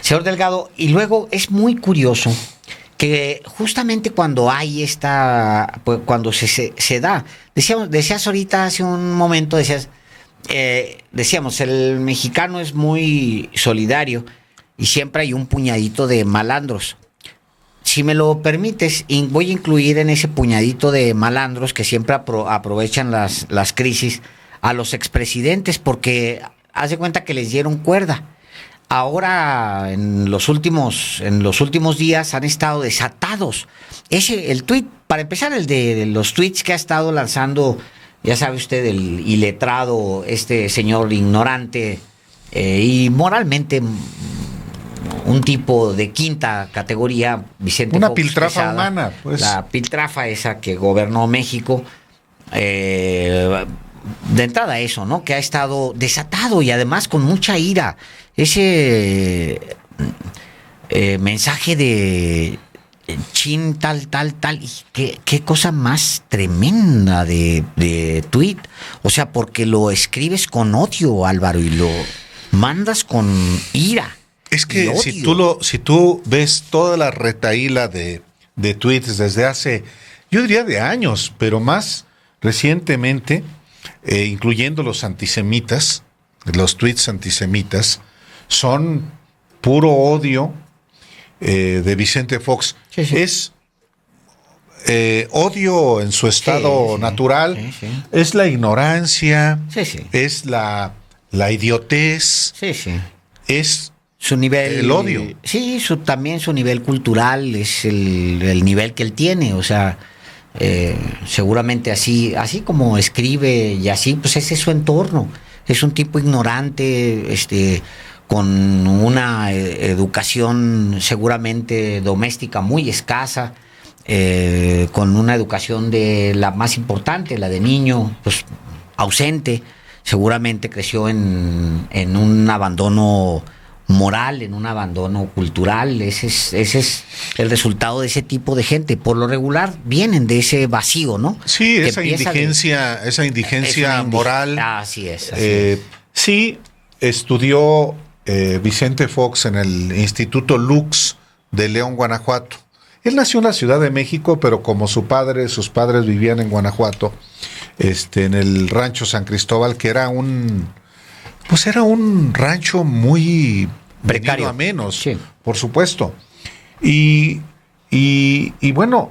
Señor Delgado, y luego es muy curioso que justamente cuando hay pues, cuando se da, decías ahorita hace un momento, decíamos, el mexicano es muy solidario y siempre hay un puñadito de malandros. Si me lo permites, voy a incluir en ese puñadito de malandros que siempre aprovechan las crisis a los expresidentes, porque haz de cuenta que les dieron cuerda. Ahora, en los últimos días han estado desatados. El tuit, para empezar, el de los tweets que ha estado lanzando, ya sabe usted, el iletrado, este señor ignorante y moralmente un tipo de quinta categoría, Vicente Una Fox piltrafa Quesada, humana, pues. La piltrafa esa que gobernó México. De entrada eso, ¿no? Que ha estado desatado y además con mucha ira. Ese mensaje de chin, tal. Y qué cosa más tremenda de tuit. O sea, porque lo escribes con odio, Álvaro, y lo mandas con ira. Es que si tú ves toda la retahíla de tweets desde hace, yo diría de años, pero más recientemente, incluyendo los antisemitas, los tweets antisemitas, son puro odio de Vicente Fox. Sí, sí. Es odio en su estado natural, es la ignorancia, es la idiotez, es su nivel, el odio. Sí, también su nivel cultural es el nivel que él tiene, o sea, seguramente así como escribe y así, pues ese es su entorno. Es un tipo ignorante, con una educación seguramente doméstica muy escasa, con una educación de la más importante, la de niño, pues ausente. Seguramente creció en un abandono moral, en un abandono cultural. Ese es el resultado de ese tipo de gente. Por lo regular vienen de ese vacío, ¿no? Sí, esa indigencia moral. Así es. Sí, estudió Vicente Fox en el Instituto Lux de León, Guanajuato. Él nació en la Ciudad de México, pero como sus padres vivían en Guanajuato, en el rancho San Cristóbal, que era un rancho muy precario, a menos, sí, por supuesto. Y bueno,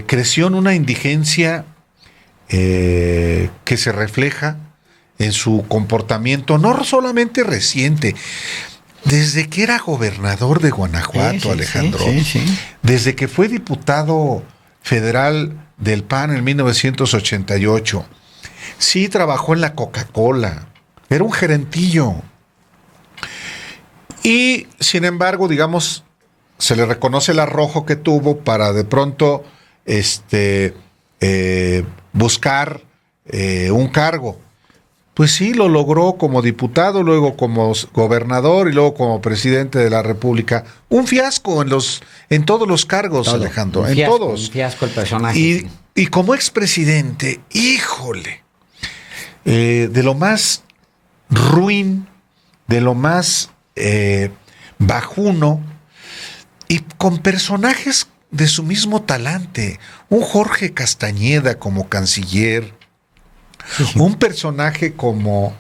creció en una indigencia que se refleja en su comportamiento, no solamente reciente, desde que era gobernador de Guanajuato, Alejandro, desde que fue diputado federal del PAN en 1988, sí trabajó en la Coca-Cola, era un gerentillo. Y, sin embargo, digamos, se le reconoce el arrojo que tuvo para de pronto buscar un cargo. Pues sí, lo logró como diputado, luego como gobernador y luego como presidente de la República. Un fiasco en todos los cargos, Alejandro, en todos. Un fiasco el personaje. Y como expresidente, híjole, de lo más ruin, de lo más bajuno, y con personajes de su mismo talante. Un Jorge Castañeda como canciller, un personaje como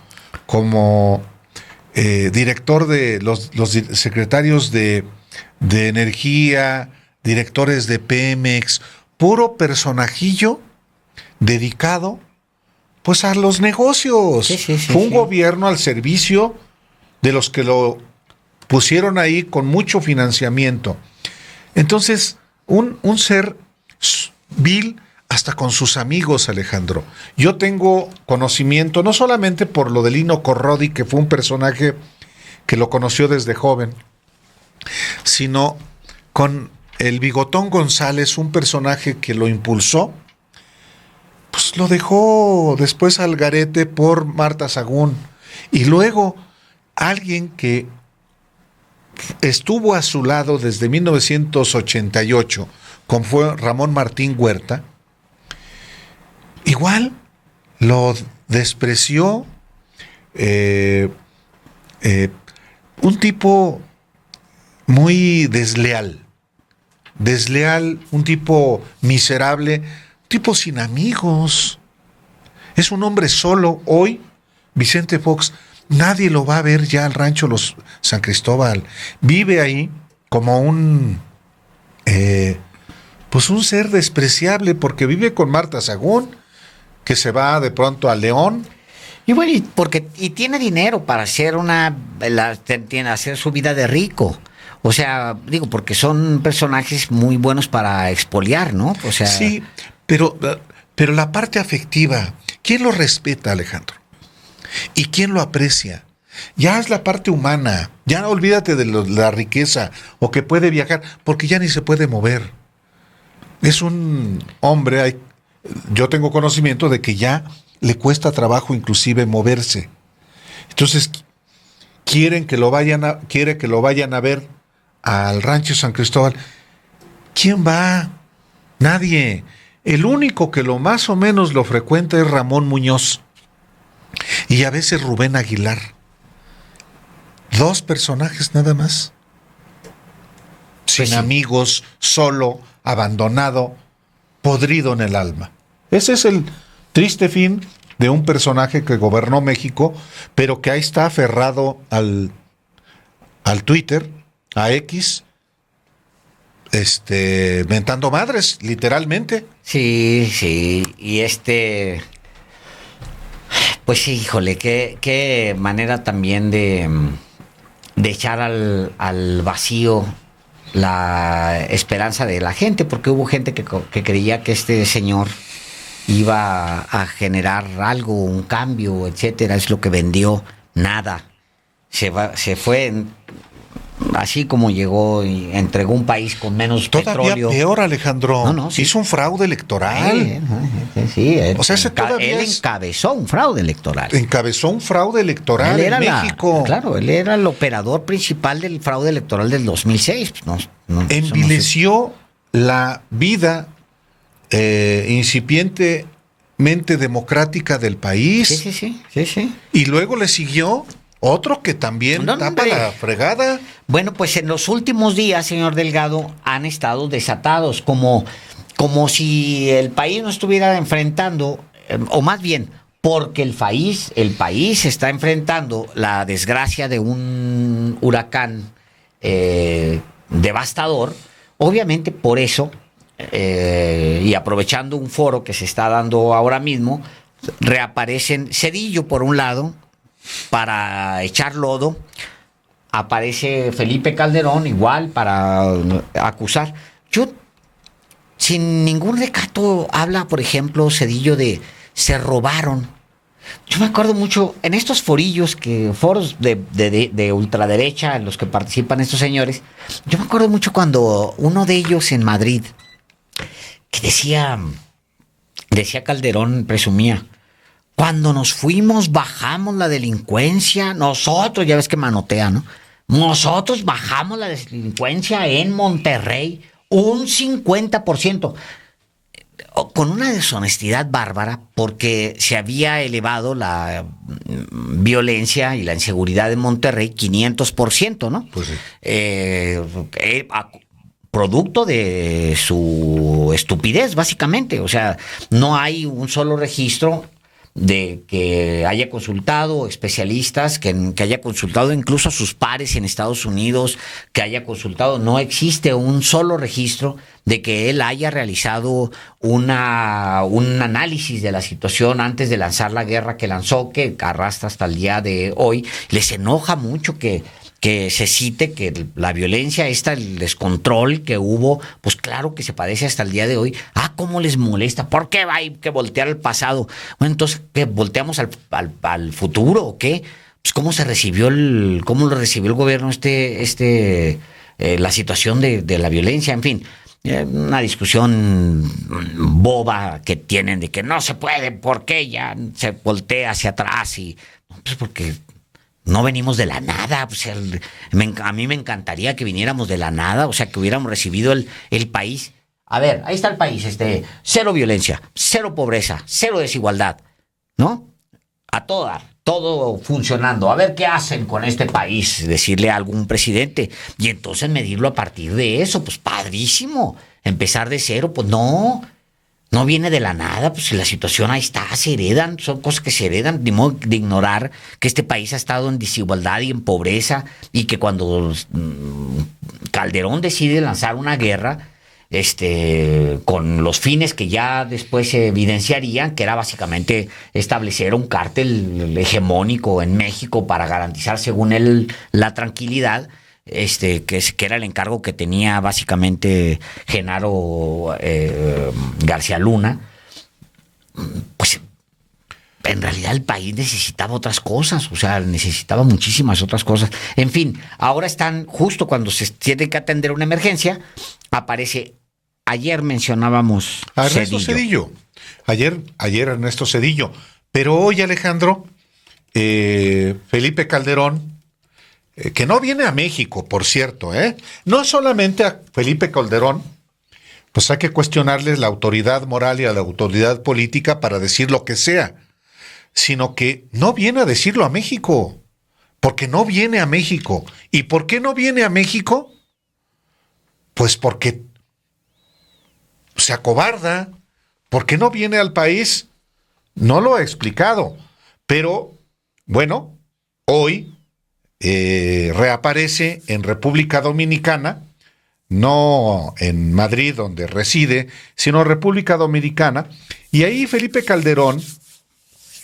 director de los secretarios de energía, directores de Pemex, puro personajillo dedicado pues a los negocios. Fue un gobierno al servicio de los que lo pusieron ahí con mucho financiamiento. Entonces, un ser vil hasta con sus amigos, Alejandro. Yo tengo conocimiento, no solamente por lo de Lino Corrodi, que fue un personaje que lo conoció desde joven, sino con el Bigotón González, un personaje que lo impulsó, pues lo dejó después al garete por Marta Sagún. Y luego alguien que estuvo a su lado desde 1988, como fue Ramón Martín Huerta, igual lo despreció. Un tipo muy desleal. Desleal, un tipo miserable, un tipo sin amigos. Es un hombre solo. Hoy, Vicente Fox, nadie lo va a ver ya al rancho Los San Cristóbal. Vive ahí como pues un ser despreciable, porque vive con Marta Sagún, que se va de pronto a León. Y bueno, y tiene dinero para hacer hacer su vida de rico. O sea, digo, porque son personajes muy buenos para expoliar, ¿no? O sea, sí, pero la parte afectiva, ¿quién lo respeta, Alejandro? ¿Y quién lo aprecia? Ya es la parte humana, ya olvídate de la riqueza o que puede viajar, porque ya ni se puede mover. Es un hombre, yo tengo conocimiento de que ya le cuesta trabajo inclusive moverse. Entonces, quiere que lo vayan a ver al rancho San Cristóbal. ¿Quién va? Nadie. El único que lo más o menos lo frecuenta es Ramón Muñoz y a veces Rubén Aguilar. 2 personajes nada más. Sin sí. amigos, solo, abandonado, podrido en el alma. Ese es el triste fin de un personaje que gobernó México, pero que ahí está aferrado al Twitter, a X, mentando madres, literalmente. Sí, y pues sí, híjole, qué manera también de echar al vacío la esperanza de la gente, porque hubo gente que creía que este señor iba a generar algo, un cambio, etcétera, es lo que vendió, nada. Se fue así como llegó y entregó un país con menos Todavía petróleo. peor, Alejandro. No, sí. Hizo un fraude electoral. Sí, O sea, él encabezó un fraude electoral. Encabezó un fraude electoral en México. Claro, él era el operador principal del fraude electoral del 2006. Envileció la vida incipientemente democrática del país. Sí. Y luego le siguió otro que también tapa la fregada. Bueno, pues en los últimos días, señor Delgado, han estado desatados, como si el país no estuviera enfrentando, o más bien, porque el país está enfrentando la desgracia de un huracán devastador. Obviamente, por eso, y aprovechando un foro que se está dando ahora mismo, reaparecen Zedillo por un lado, para echar lodo, aparece Felipe Calderón igual para acusar. Yo, sin ningún recato, habla, por ejemplo, Zedillo de se robaron. Yo me acuerdo mucho en estos foros de ultraderecha en los que participan estos señores. Yo me acuerdo mucho cuando uno de ellos en Madrid, que decía Calderón, presumía: cuando nos fuimos, bajamos la delincuencia. Nosotros, ya ves que manotea, ¿no? Nosotros bajamos la delincuencia en Monterrey un 50%. Con una deshonestidad bárbara, porque se había elevado la violencia y la inseguridad en Monterrey 500%, ¿no? Pues sí. Producto de su estupidez, básicamente. O sea, no hay un solo registro de que haya consultado especialistas, que haya consultado incluso a sus pares en Estados Unidos, que haya consultado. No existe un solo registro de que él haya realizado un análisis de la situación antes de lanzar la guerra que lanzó, que arrastra hasta el día de hoy. Les enoja mucho que se cite que la violencia el descontrol que hubo, pues claro que se padece hasta el día de hoy. ¿Cómo les molesta? ¿Por qué hay que voltear al pasado? Bueno, entonces, ¿qué? ¿Volteamos al futuro o qué? Pues cómo lo recibió el gobierno la situación de la violencia, en fin. Una discusión boba que tienen de que no se puede, ¿por qué ya se voltea hacia atrás? Y pues porque no venimos de la nada. O sea, a mí me encantaría que viniéramos de la nada, o sea, que hubiéramos recibido el país. A ver, ahí está el país, cero violencia, cero pobreza, cero desigualdad, ¿no? A todo todo funcionando. A ver qué hacen con este país, decirle a algún presidente. Y entonces medirlo a partir de eso, pues padrísimo. Empezar de cero, pues no viene de la nada, pues si la situación ahí está, se heredan, son cosas que se heredan, de modo de ignorar que este país ha estado en desigualdad y en pobreza, y que cuando Calderón decide lanzar una guerra, con los fines que ya después se evidenciarían, que era básicamente establecer un cártel hegemónico en México para garantizar, según él, la tranquilidad, que era el encargo que tenía básicamente Genaro García Luna. Pues en realidad el país necesitaba otras cosas, o sea, necesitaba muchísimas otras cosas. En fin, ahora están, justo cuando se tiene que atender una emergencia, aparece. Ayer mencionábamos a Ernesto Zedillo. Ayer Ernesto Zedillo. Pero hoy, Alejandro, Felipe Calderón, que no viene a México, por cierto, no solamente a Felipe Calderón, pues hay que cuestionarles la autoridad moral y a la autoridad política para decir lo que sea, sino que no viene a decirlo a México, porque no viene a México. ¿Y por qué no viene a México? Pues porque se acobarda. ¿Por qué no viene al país? No lo ha explicado. Pero, bueno, hoy reaparece en República Dominicana, no en Madrid, donde reside, sino en República Dominicana. Y ahí Felipe Calderón,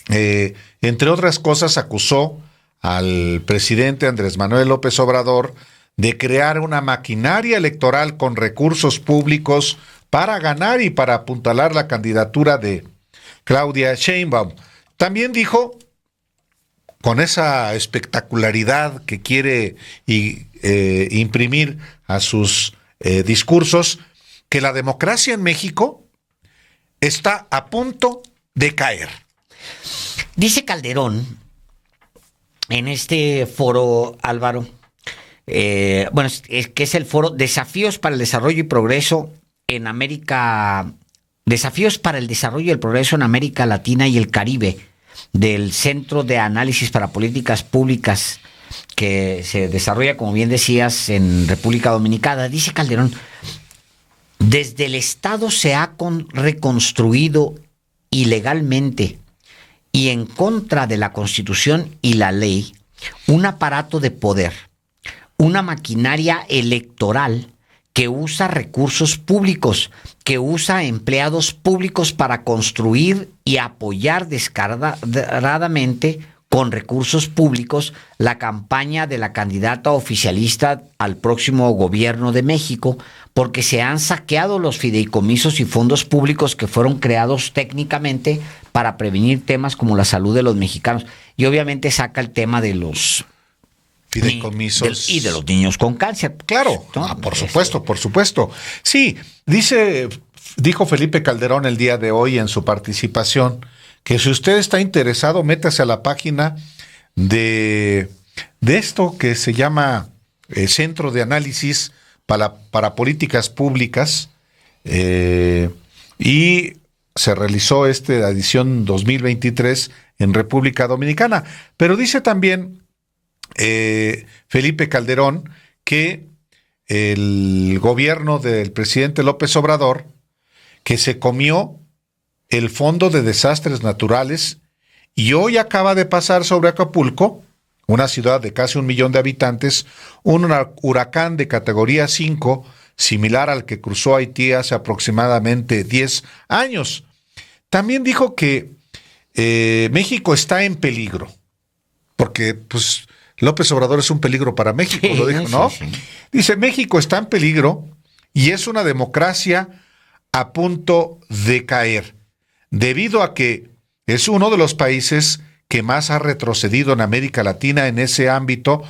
entre otras cosas, acusó al presidente Andrés Manuel López Obrador de crear una maquinaria electoral con recursos públicos para ganar y para apuntalar la candidatura de Claudia Sheinbaum. También dijo, con esa espectacularidad que quiere imprimir a sus discursos, que la democracia en México está a punto de caer. Dice Calderón en este foro, Álvaro, es que es el foro Desafíos para el Desarrollo y Progreso en América, Desafíos para el Desarrollo y el Progreso en América Latina y el Caribe, del Centro de Análisis para Políticas Públicas, que se desarrolla, como bien decías, en República Dominicana. Dice Calderón, desde el Estado se ha reconstruido ilegalmente y en contra de la Constitución y la ley un aparato de poder, una maquinaria electoral que usa recursos públicos, que usa empleados públicos para construir y apoyar descaradamente con recursos públicos la campaña de la candidata oficialista al próximo gobierno de México, porque se han saqueado los fideicomisos y fondos públicos que fueron creados técnicamente para prevenir temas como la salud de los mexicanos. Y obviamente saca el tema de los fideicomisos y de los niños con cáncer. Claro, ¿no? Por supuesto. Sí, dijo Felipe Calderón el día de hoy en su participación que si usted está interesado, métase a la página de esto que se llama Centro de Análisis para Políticas Públicas, y se realizó la edición 2023 en República Dominicana. Pero dice también Felipe Calderón que el gobierno del presidente López Obrador, que se comió el Fondo de Desastres Naturales, y hoy acaba de pasar sobre Acapulco, una ciudad de casi 1 millón de habitantes, un huracán de categoría 5, similar al que cruzó Haití hace aproximadamente 10 años. También dijo que México está en peligro, porque pues López Obrador es un peligro para México, sí, lo dijo, ¿no? Sí. Dice, México está en peligro y es una democracia a punto de caer, debido a que es uno de los países que más ha retrocedido en América Latina en ese ámbito,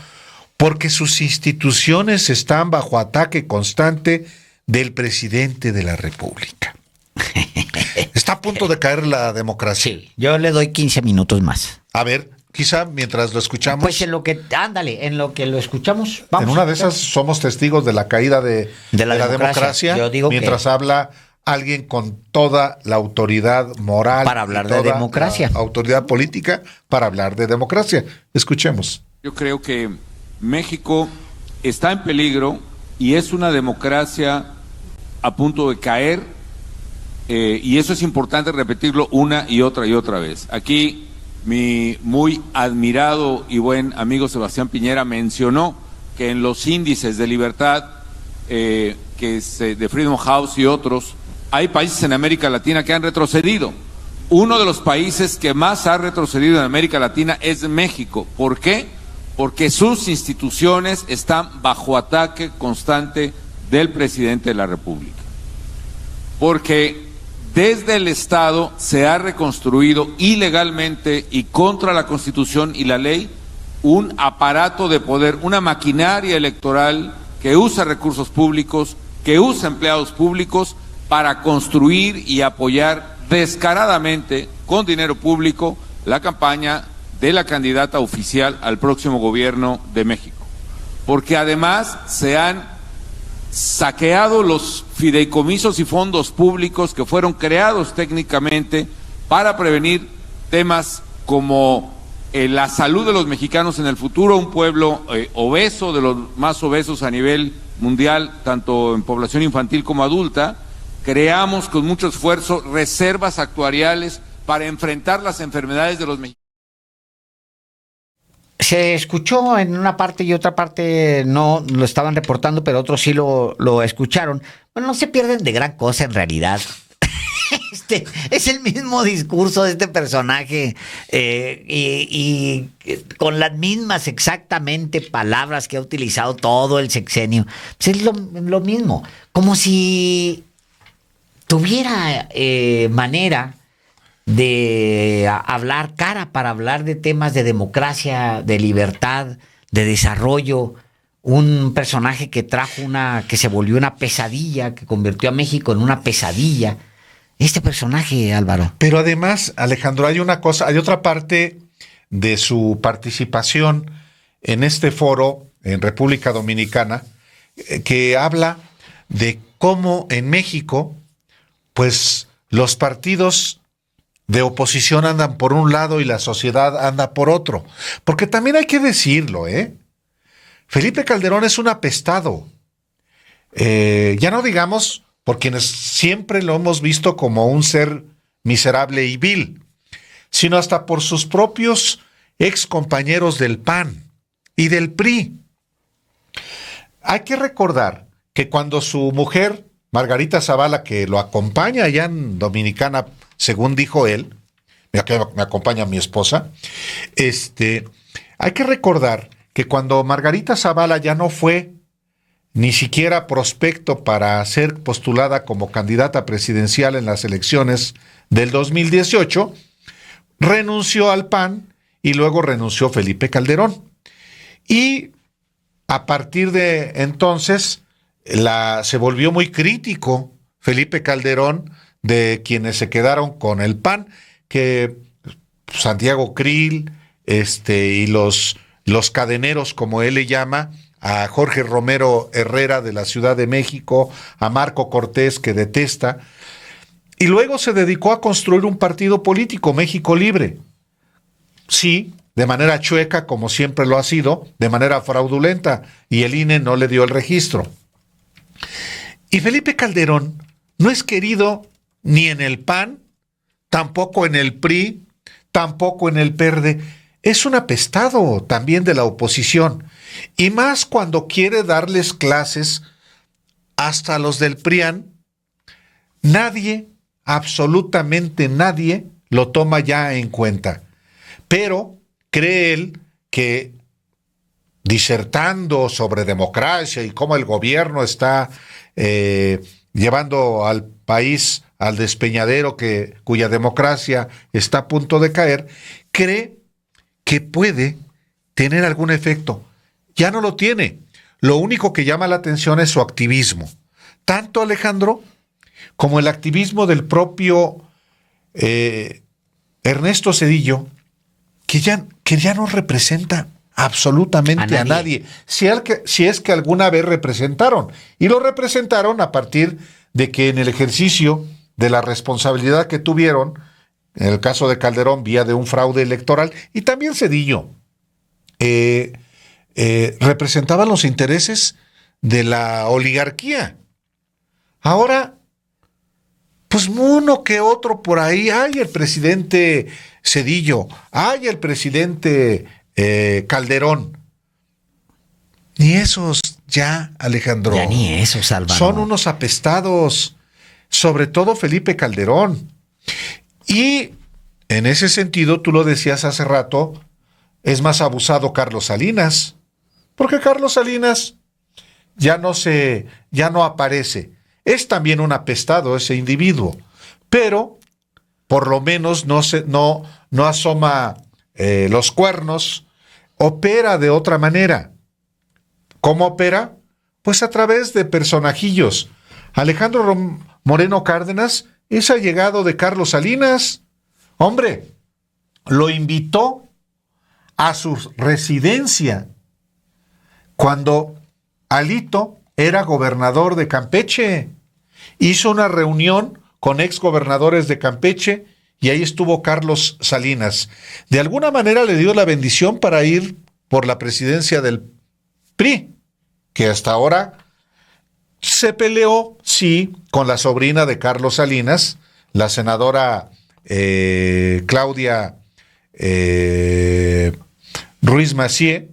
porque sus instituciones están bajo ataque constante del presidente de la República. Está a punto de caer la democracia. Sí, yo le doy 15 minutos más. A ver, quizá mientras lo escuchamos. Pues en lo que lo escuchamos, vamos. En una de esas somos testigos de la caída de la democracia, yo digo mientras habla alguien con toda la autoridad moral para hablar de democracia, la autoridad política para hablar de democracia. Escuchemos. Yo creo que México está en peligro y es una democracia a punto de caer, y eso es importante repetirlo una y otra vez. Aquí mi muy admirado y buen amigo Sebastián Piñera mencionó que en los índices de libertad de Freedom House y otros, hay países en América Latina que han retrocedido. Uno de los países que más ha retrocedido en América Latina es México. ¿Por qué? Porque sus instituciones están bajo ataque constante del presidente de la República. Porque desde el Estado se ha reconstruido ilegalmente y contra la Constitución y la ley un aparato de poder, una maquinaria electoral que usa recursos públicos, que usa empleados públicos para construir y apoyar descaradamente con dinero público la campaña de la candidata oficial al próximo gobierno de México. Porque además se han saqueado los fideicomisos y fondos públicos que fueron creados técnicamente para prevenir temas como la salud de los mexicanos en el futuro, un pueblo obeso, de los más obesos a nivel mundial, tanto en población infantil como adulta. Creamos con mucho esfuerzo reservas actuariales para enfrentar las enfermedades de los mexicanos. Se escuchó en una parte y otra parte no lo estaban reportando, pero otros sí lo escucharon. Bueno, no se pierden de gran cosa en realidad. Es el mismo discurso de este personaje, y con las mismas exactamente palabras que ha utilizado todo el sexenio. Pues es lo mismo, como si tuviera manera de hablar cara para hablar de temas de democracia, de libertad, de desarrollo. Un personaje que que se volvió una pesadilla, que convirtió a México en una pesadilla. Este personaje, Álvaro. Pero además, Alejandro, hay otra parte de su participación en este foro en República Dominicana, que habla de cómo en México, pues los partidos de oposición andan por un lado y la sociedad anda por otro. Porque también hay que decirlo, Felipe Calderón es un apestado. Ya no digamos por quienes siempre lo hemos visto como un ser miserable y vil, sino hasta por sus propios ex compañeros del PAN y del PRI. Hay que recordar que cuando su mujer, Margarita Zavala, que lo acompaña allá en Dominicana, según dijo él, me acompaña mi esposa, hay que recordar que cuando Margarita Zavala ya no fue ni siquiera prospecto para ser postulada como candidata presidencial en las elecciones del 2018, renunció al PAN y luego renunció Felipe Calderón. Y a partir de entonces se volvió muy crítico Felipe Calderón de quienes se quedaron con el PAN, que Santiago Krill y los cadeneros, como él le llama, a Jorge Romero Herrera de la Ciudad de México, a Marco Cortés, que detesta, y luego se dedicó a construir un partido político, México Libre. Sí, de manera chueca, como siempre lo ha sido, de manera fraudulenta, y el INE no le dio el registro. Y Felipe Calderón no es querido ni en el PAN, tampoco en el PRI, tampoco en el PERDE. Es un apestado también de la oposición, y más cuando quiere darles clases hasta a los del PRIAN. Nadie, absolutamente nadie, lo toma ya en cuenta. Pero cree él que disertando sobre democracia y cómo el gobierno está llevando al país al despeñadero cuya democracia está a punto de caer, cree que puede tener algún efecto. Ya no lo tiene. Lo único que llama la atención es su activismo. Tanto, Alejandro, como el activismo del propio Ernesto Zedillo, que ya no representa absolutamente a nadie. Si es que alguna vez representaron. Y lo representaron a partir de que en el ejercicio de la responsabilidad que tuvieron, en el caso de Calderón, vía de un fraude electoral, y también Zedillo, representaban los intereses de la oligarquía. Ahora, pues uno que otro por ahí, ay, el presidente Zedillo, ay, el presidente Calderón. Ni esos ya, Alejandro. Ya ni esos, Álvaro. Son unos apestados, sobre todo Felipe Calderón. Y en ese sentido, tú lo decías hace rato, es más abusado Carlos Salinas, porque Carlos Salinas ya no aparece. Es también un apestado ese individuo, pero por lo menos no asoma los cuernos, opera de otra manera. ¿Cómo opera? Pues a través de personajillos. Alejandro Moreno Cárdenas es allegado de Carlos Salinas. Hombre, lo invitó a su residencia cuando Alito era gobernador de Campeche. Hizo una reunión con exgobernadores de Campeche y ahí estuvo Carlos Salinas. De alguna manera le dio la bendición para ir por la presidencia del PRI, que hasta ahora se peleó, sí, con la sobrina de Carlos Salinas, la senadora Claudia Ruiz Massieu,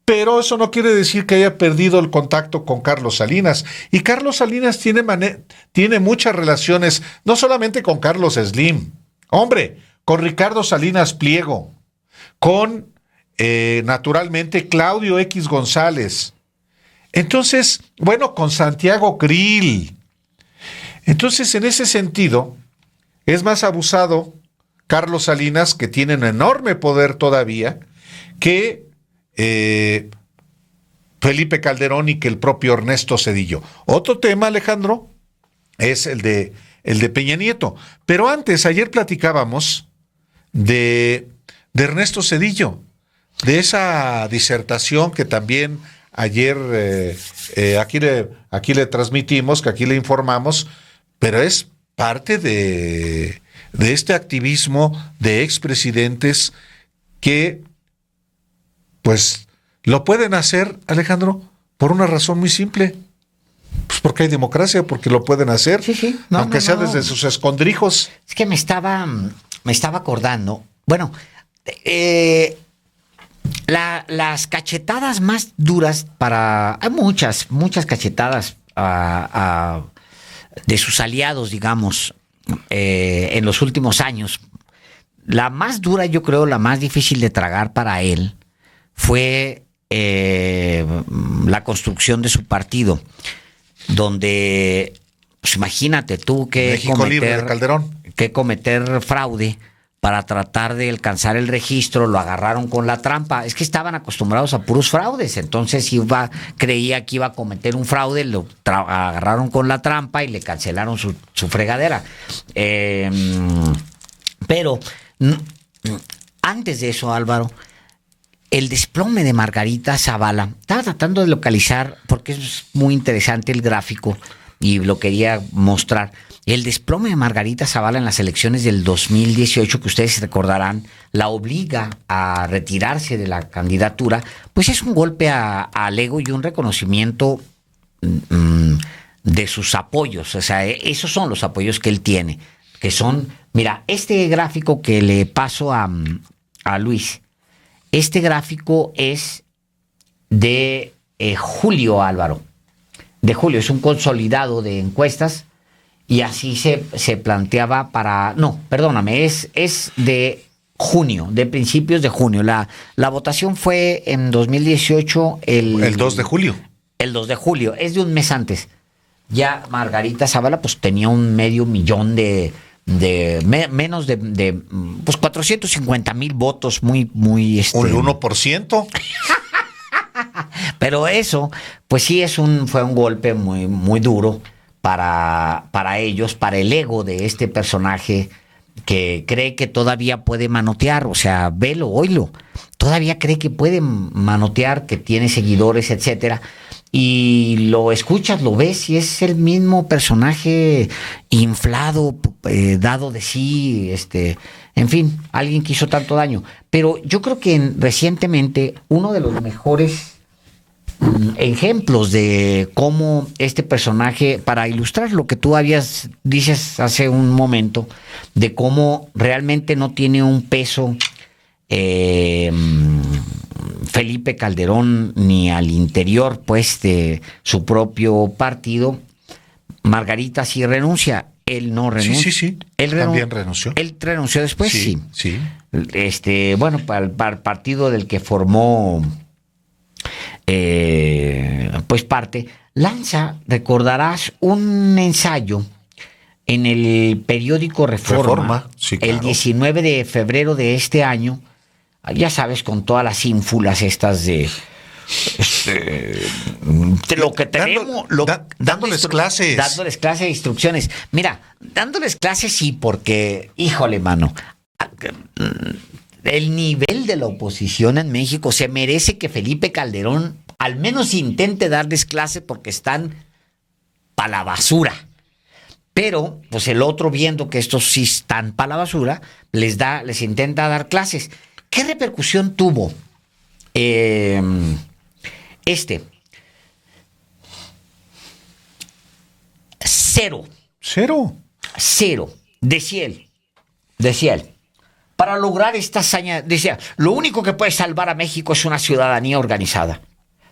pero eso no quiere decir que haya perdido el contacto con Carlos Salinas. Y Carlos Salinas tiene muchas relaciones, no solamente con Carlos Slim, hombre, con Ricardo Salinas Pliego, con, naturalmente, Claudio X González. Entonces, bueno, con Santiago Krill. Entonces, en ese sentido, es más abusado Carlos Salinas, que tiene un enorme poder todavía, que Felipe Calderón y que el propio Ernesto Zedillo. Otro tema, Alejandro, es el de Peña Nieto. Pero antes, ayer platicábamos de Ernesto Zedillo, de esa disertación que también ayer aquí le transmitimos, que aquí le informamos, pero es parte de este activismo de expresidentes que pues lo pueden hacer, Alejandro, por una razón muy simple. Pues porque hay democracia, porque lo pueden hacer, sí. Aunque sea desde sus escondrijos. Es que me estaba acordando. Bueno, las cachetadas más duras hay muchas cachetadas de sus aliados, digamos, en los últimos años. La más dura, yo creo, la más difícil de tragar para él fue la construcción de su partido, donde, pues imagínate tú que México Libre de Calderón, que cometer fraude para tratar de alcanzar el registro, lo agarraron con la trampa. Es que estaban acostumbrados a puros fraudes, entonces creía que iba a cometer un fraude, lo agarraron con la trampa y le cancelaron su fregadera. Pero antes de eso, Álvaro, el desplome de Margarita Zavala, estaba tratando de localizar, porque es muy interesante el gráfico y lo quería mostrar. El desplome de Margarita Zavala en las elecciones del 2018, que ustedes recordarán, la obliga a retirarse de la candidatura, pues es un golpe al ego y un reconocimiento de sus apoyos. O sea, esos son los apoyos que él tiene, que son, mira, este gráfico que le paso a Luis, este gráfico es de julio, Álvaro. De julio, es un consolidado de encuestas y así se planteaba para... No, perdóname, es de junio, de principios de junio. La votación fue en 2018 el 2 de julio. El 2 de julio, es de un mes antes. Ya Margarita Zavala pues tenía 500,000 menos de pues 450,000 votos, muy un 1%. Pero eso, pues sí fue un golpe muy, muy duro para ellos, para el ego de este personaje que cree que todavía puede manotear, o sea, velo, oílo, todavía cree que puede manotear, que tiene seguidores, etcétera. Y lo escuchas, lo ves y es el mismo personaje inflado, dado de sí, en fin, alguien que hizo tanto daño. Pero yo creo que recientemente uno de los mejores ejemplos de cómo este personaje, para ilustrar lo que tú dices hace un momento, de cómo realmente no tiene un peso Felipe Calderón ni al interior pues de su propio partido. Margarita sí renuncia, él no renuncia. Sí. Él también renunció. Él renunció después, sí. Sí. Bueno, para el partido del que formó pues parte, lanza, recordarás, un ensayo en el periódico Reforma, sí, claro. El 19 de febrero de este año, ya sabes, con todas las ínfulas estas de lo que tenemos, dándoles clases. Dándoles clases de instrucciones. Mira, dándoles clases sí, porque, híjole, mano, el nivel de la oposición en México se merece que Felipe Calderón al menos intente darles clases, porque están para la basura. Pero, pues el otro, viendo que estos sí están para la basura, les intenta dar clases. ¿Qué repercusión tuvo Cero. Decía él. Para lograr esta hazaña, decía, lo único que puede salvar a México es una ciudadanía organizada.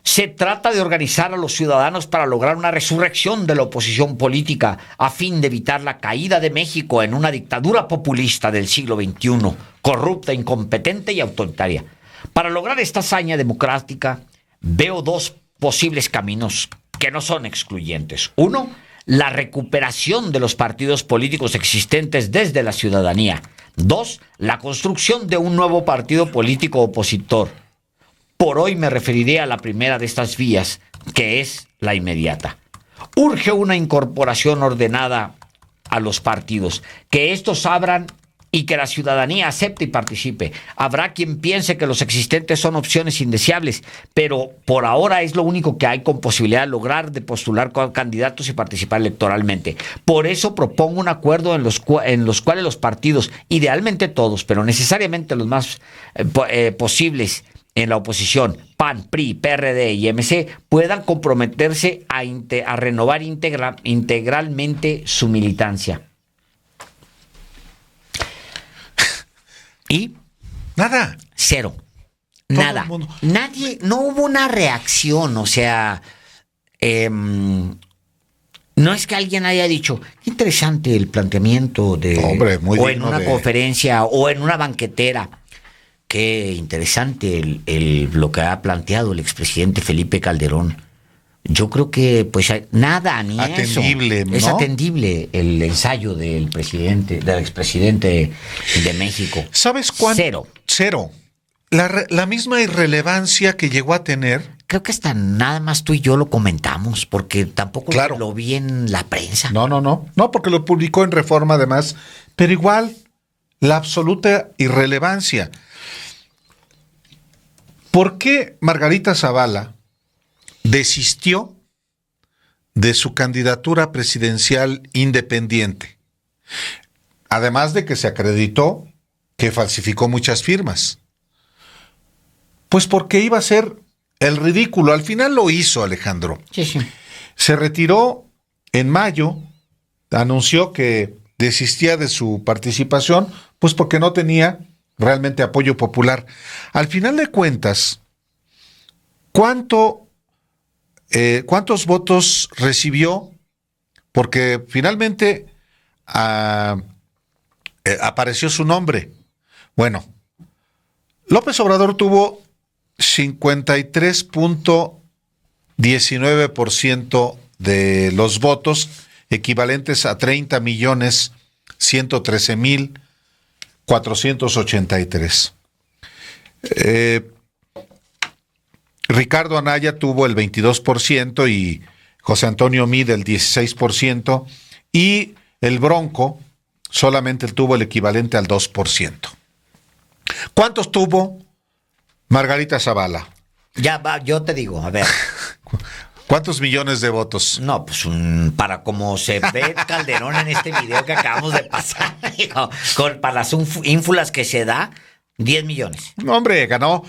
Se trata de organizar a los ciudadanos para lograr una resurrección de la oposición política a fin de evitar la caída de México en una dictadura populista del siglo XXI, corrupta, incompetente y autoritaria. Para lograr esta hazaña democrática, veo dos posibles caminos que no son excluyentes. Uno, la recuperación de los partidos políticos existentes desde la ciudadanía. Dos, la construcción de un nuevo partido político opositor. Por hoy me referiré a la primera de estas vías, que es la inmediata. Urge una incorporación ordenada a los partidos, que estos abran y que la ciudadanía acepte y participe. Habrá quien piense que los existentes son opciones indeseables, pero por ahora es lo único que hay con posibilidad de lograr, de postular candidatos y participar electoralmente. Por eso propongo un acuerdo en los cuales los partidos, idealmente todos, pero necesariamente los más posibles en la oposición, PAN, PRI, PRD y MC, puedan comprometerse a renovar integralmente su militancia. Y nada. Cero. Todo Nada. Nadie, no hubo una reacción, o sea, no es que alguien haya dicho, qué interesante el planteamiento de, hombre, muy o en una conferencia o en una banquetera. Qué interesante lo que ha planteado el expresidente Felipe Calderón. Yo creo que, pues, nada, ni atendible, eso. ¿no? Es atendible el ensayo del expresidente de México. ¿Sabes cuánto? Cero. La misma irrelevancia que llegó a tener. Creo que hasta nada más tú y yo lo comentamos, porque tampoco claro. Lo vi en la prensa. No, porque lo publicó en Reforma además, pero igual, la absoluta irrelevancia. ¿Por qué Margarita Zavala desistió de su candidatura presidencial independiente? Además de que se acreditó que falsificó muchas firmas. Pues porque iba a ser el ridículo. Al final lo hizo, Alejandro. Sí. Se retiró en mayo, anunció que desistía de su participación, pues porque no tenía realmente apoyo popular. Al final de cuentas, ¿cuántos votos recibió? Porque finalmente apareció su nombre. Bueno, López Obrador tuvo 53.19% de los votos, equivalentes a 30.113.483. Ricardo Anaya tuvo el 22% y José Antonio Meade el 16%, y el Bronco solamente tuvo el equivalente al 2%. ¿Cuántos tuvo Margarita Zavala? Ya va, yo te digo, a ver. ¿Cuántos millones de votos? No, pues para como se ve Calderón en este video que acabamos de pasar, hijo, para las ínfulas que se da, 10 millones. No, hombre, ganó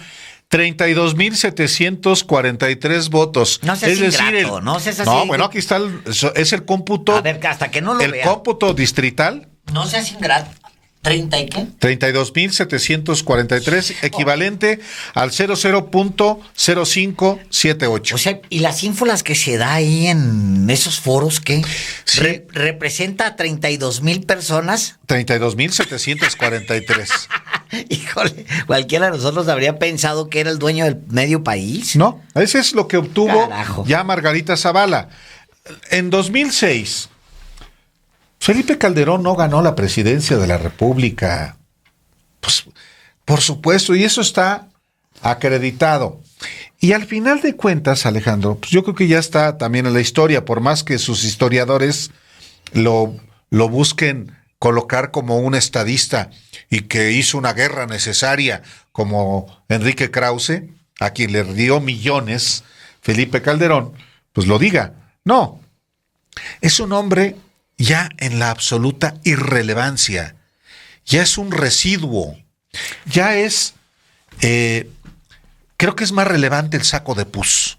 32,743 votos. No seas ingrato, no seas así. No, bueno, aquí está es el cómputo. A ver, hasta que no lo el vea. cómputo distrital. No seas ingrato. ¿30 y qué? 32,743, equivalente al 00.0578. O sea, ¿y las ínfulas que se da ahí en esos foros qué? Sí. ¿Representa a 32,000 personas? 32,743. Híjole, cualquiera de nosotros habría pensado que era el dueño del medio país. No, ese es lo que obtuvo Carajo. ya Margarita Zavala. En 2006, Felipe Calderón no ganó la presidencia de la República. Pues, por supuesto, y eso está acreditado. Y al final de cuentas, Alejandro, pues yo creo que ya está también en la historia, por más que sus historiadores lo busquen colocar como un estadista y que hizo una guerra necesaria como Enrique Krause, a quien le dio millones, Felipe Calderón, pues lo diga. No, es un hombre ya en la absoluta irrelevancia, ya es un residuo, ya es, creo que es más relevante el saco de pus.